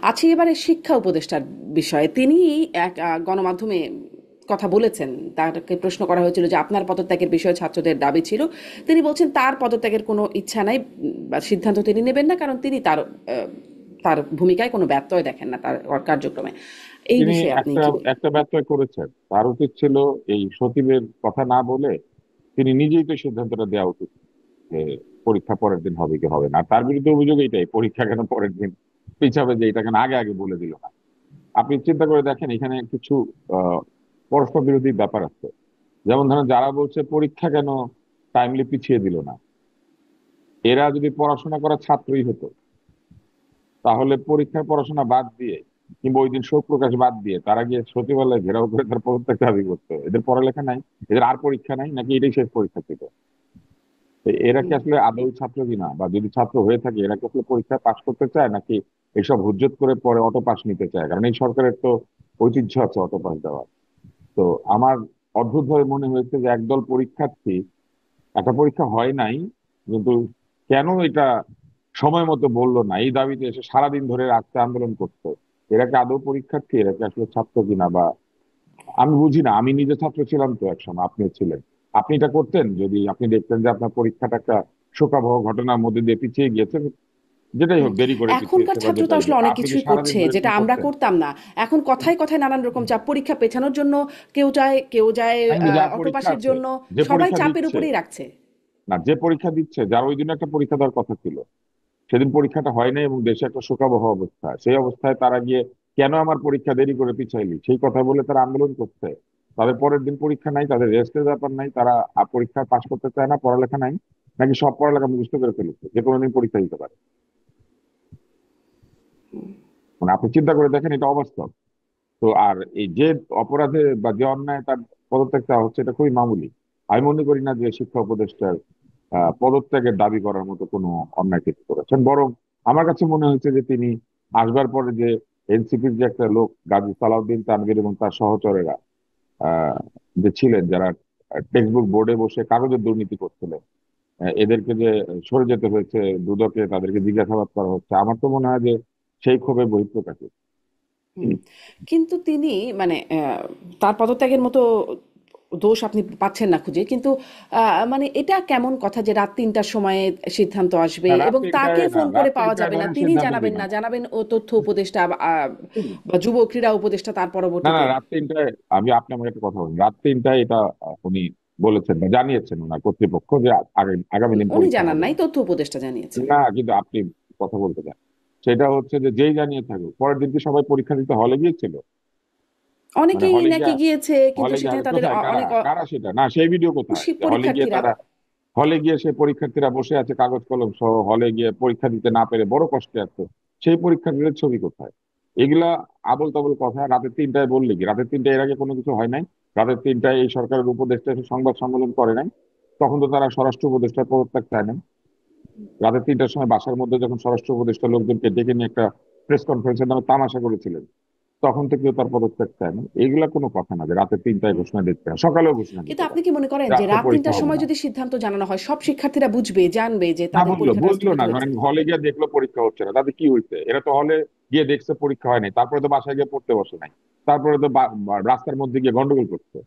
আছি এবারে শিক্ষা উপদেষ্টার বিষয়ে। তিনি এক গণমাধ্যমে কথা বলেছেন। তাকে প্রশ্ন করা হয়েছিল যে আপনার পদত্যাগের বিষয়ে ছাত্রদের দাবি ছিল। তিনি বলছেন তার পদত্যাগের কোনো ইচ্ছা নাই, বা সিদ্ধান্ত তিনি নেবেন না, কারণ তিনি তার ভূমিকায় কোনো ব্যত্যয় দেখেন না তার কার্যক্রমে। এই তিনি বিষয়ে আপনি একটা কি একটা ব্যত্যয় করেছেন। তার উচিত ছিল এই সচিবের কথা না বলে তিনি নিজেই তো সিদ্ধান্তটা দেওয়া উচিত যে পরীক্ষা পরের দিন হবে কি হবে না। আর তার বিরুদ্ধে অভিযোগ এইটাই, পরীক্ষা কেন পরের দিন পিছাবে, যে এটা কেন আগে আগে বলে দিল না। আপনি চিন্তা করে দেখেন, এখানে কিছু আহ পরস্পর বিরোধী ব্যাপার আছে। যেমন ধরেন, যারা বলছে পরীক্ষা কেন টাইমলি পিছিয়ে দিল না, এরা যদি পড়াশোনা করা ছাত্রই হতো, তাহলে পরীক্ষার পড়াশোনা বাদ দিয়ে কিংবা ওই দিন শোক প্রকাশ বাদ দিয়ে তারা গিয়ে সচিবালয়ে ঘেরাও করে তার পদত্যাগ দাবি করতো। এদের পড়ালেখা নাই, এদের আর পরীক্ষা নাই, নাকি এটাই শেষ পরীক্ষা ছিল? তো এরা কি আসলে আদৌ ছাত্র কিনা, বা যদি ছাত্র হয়ে থাকে এরা কি আসলে পরীক্ষায় পাশ করতে চায়, নাকি এসব হুজ্জত করে পরে অটো পাস নিতে চায়? কারণ এই সরকারের তো ঐতিহ্য আছে অটো পাস দেওয়ার। তো আমার অদ্ভুত ভাবে মনে হয়েছে যে একদল পরীক্ষার্থী, একটা পরীক্ষা হয় নাই কিন্তু কেন এটা সময় মতো বললো না, এই দাবিতে এসে সারাদিন ধরে রাস্তায় আন্দোলন করতো। এরা কি আদৌ পরীক্ষার্থী, এরা কি আসলে ছাত্র কিনা? বা আমি বুঝি না। আমি নিজে ছাত্র ছিলাম তো একসময়, আপনিও ছিলেন। আপনি এটা করতেন যদি আপনি দেখতেন যে আপনার পরীক্ষাটা একটা শোকাবহ ঘটনার মধ্যে দিয়ে পিছিয়ে গিয়েছে? যেটাই হোক, হুম। দেরি করে এখনকার পিছিয়েছে বা ছাত্র তো যেটাই আসলে হোক, অনেক আপনি কি কিছুই সারাদিন করছে ধরে যেটা এরকম আমরা করতেন? করতাম না। এখন কথায় কথায় নানান রকম চাপ, পরীক্ষা পেছানোর জন্য কেউ যায় না, কিন্তু যার অটো পরীক্ষা পাসের আছে, জন্য। যে সবাই পরীক্ষা চাপের দিচ্ছে, উপরেই রাখছে। না যে পরীক্ষা দিচ্ছে, যার ওই দিন একটা পরীক্ষা দেওয়ার কথা ছিল, সেদিন পরীক্ষাটা হয় নাই এবং দেশে একটা শোকাবহ অবস্থা, সেই অবস্থায় তারা গিয়ে কেন আমার পরীক্ষা দেরি করে পিছাইলি সেই কথা বলে তারা আন্দোলন করছে। তাদের পরের দিন পরীক্ষা নাই, তাদের রেস্টের ব্যাপার নাই, তারা পরীক্ষায় পাশ করতে চায় না, পড়ালেখা নাই, নাকি সব পড়ালেখা মুখস্থ করে ফেলেছে, যে কোনো দিন পরীক্ষা দিতে পারে? মানে আপনি চিন্তা করে দেখেন, এটা অবাস্তব। তো আর এই যে অপরাধে বা যে অন্যায় তার পদত্যাগ চাওয়া হচ্ছে, এটা খুবই মামুলি। আমি মনে করি না যে শিক্ষা উপদেষ্টার পদত্যাগের দাবি করার মতো কোনো অন্যায় কিছু করেছেন। বরং আমার কাছে মনে হয়েছে যে তিনি আসবার পরে যে এনসিপির যে একটা লোক গাজী সালাউদ্দিন তানভীর এবং তার সহচরেরা আহ যে ছিলেন, যারা টেক্সট বুক বোর্ডে বসে কাগজের দুর্নীতি করছিলেন, এদেরকে যে সরে যেতে হয়েছে দুদকে, তাদেরকে জিজ্ঞাসাবাদ করা হচ্ছে, আমার তো মনে হয় যে সেই ক্ষোভের বহিঃপ্রকাশই। হুম। কিন্তু তিনি মানে তার পদত্যাগের মতো দোষ আপনি পাচ্ছেন না খুঁজে, কিন্তু মানে এটা কেমন কথা যে রাত ৩টার সময়ে সিদ্ধান্ত আসবে না, রাত এবং তাকে তিনটায় না, ফোন করে রাত পাওয়া তিনটায় যাবে না, ধরেন তিনি সিদ্ধান্ত জানাবেন দিবে না, না। জানাবেন ও তথ্য উপদেষ্টা বা যুব ক্রীড়া উপদেষ্টা তার না না, পরবর্তীতে। রাত তিনটায় আপনি আমাকে একটা কথা বলুন, রাত তিনটায় এটা উনি বলেছেন বা জানিয়েছেন ওনার কর্তৃপক্ষ যে আগামী দিন উনি পরীক্ষা জানান হবে নাই, না। তথ্য উপদেষ্টা জানিয়েছেন। না, কিন্তু আপনি কথা বলতে চান, সেটা হচ্ছে যে যেই জানিয়ে থাকুক, পরের দিন কি সবাই পরীক্ষা দিতে হলে গিয়েছিল? মানে অনেকেই হলে নাকি গিয়া, গিয়েছে, কিন্তু হলে গিয়ে সেখানে তাদের কোথায়, কারা অনেক কারা সেটা না, সেই ভিডিও কোথায় যে হলে গিয়ে পরীক্ষার্থীরা। তারা, হলে গিয়ে সেই পরীক্ষার্থীরা বসে আছে কাগজ কলম সহ, হলে গিয়ে পরীক্ষা দিতে না পেরে বড় কষ্টে আছে, সেই পরীক্ষার্থীদের ছবি কোথায়? এগুলা আবোল তাবোল কথা। রাতের তিনটায় বললে কি, রাতের তিনটায় এর আগে কোনো কিছু হয় নাই? রাতের তিনটায় এই সরকারের উপদেষ্টা এসে সংবাদ সম্মেলন করে নাই? তখন তো তারা স্বরাষ্ট্র উপদেষ্টার পদত্যাগ চায় না। রাতের তিনটার সময় বাসার মধ্যে যখন স্বরাষ্ট্র উপদেষ্টা লোকজনকে ডেকে নিয়ে একটা প্রেস কনফারেন্সের নামে তামাশা করেছিলেন, তখন তো কেউ তার পদত্যাগ চায় না। এগুলা কোনো কথা না যে রাতের তিনটায় ঘোষণা দিতে হয়, সকালেও ঘোষণা কিন্তু দিতে আপনি পারে কি মনে করেন যে রাত্রে রাত পরীক্ষা ৩টার হবে সময় না। যদি সিদ্ধান্ত জানানো হয়, সব শিক্ষার্থীরা বুঝবে, জানবে যে না, তাদের বুঝলো পরীক্ষাটা বুঝলো স্থগিত না, হয়েছে? ধরেন হলে গিয়ে দেখলো পরীক্ষা হচ্ছে না, তাতে কি হয়েছে? এরা তো হলে গিয়ে দেখছে পরীক্ষা হয় নাই, তারপরে তো বাসায় গিয়ে পড়তে বসে নাই, তারপরে তো রাস্তার মধ্যে গিয়ে গন্ডগোল করছে।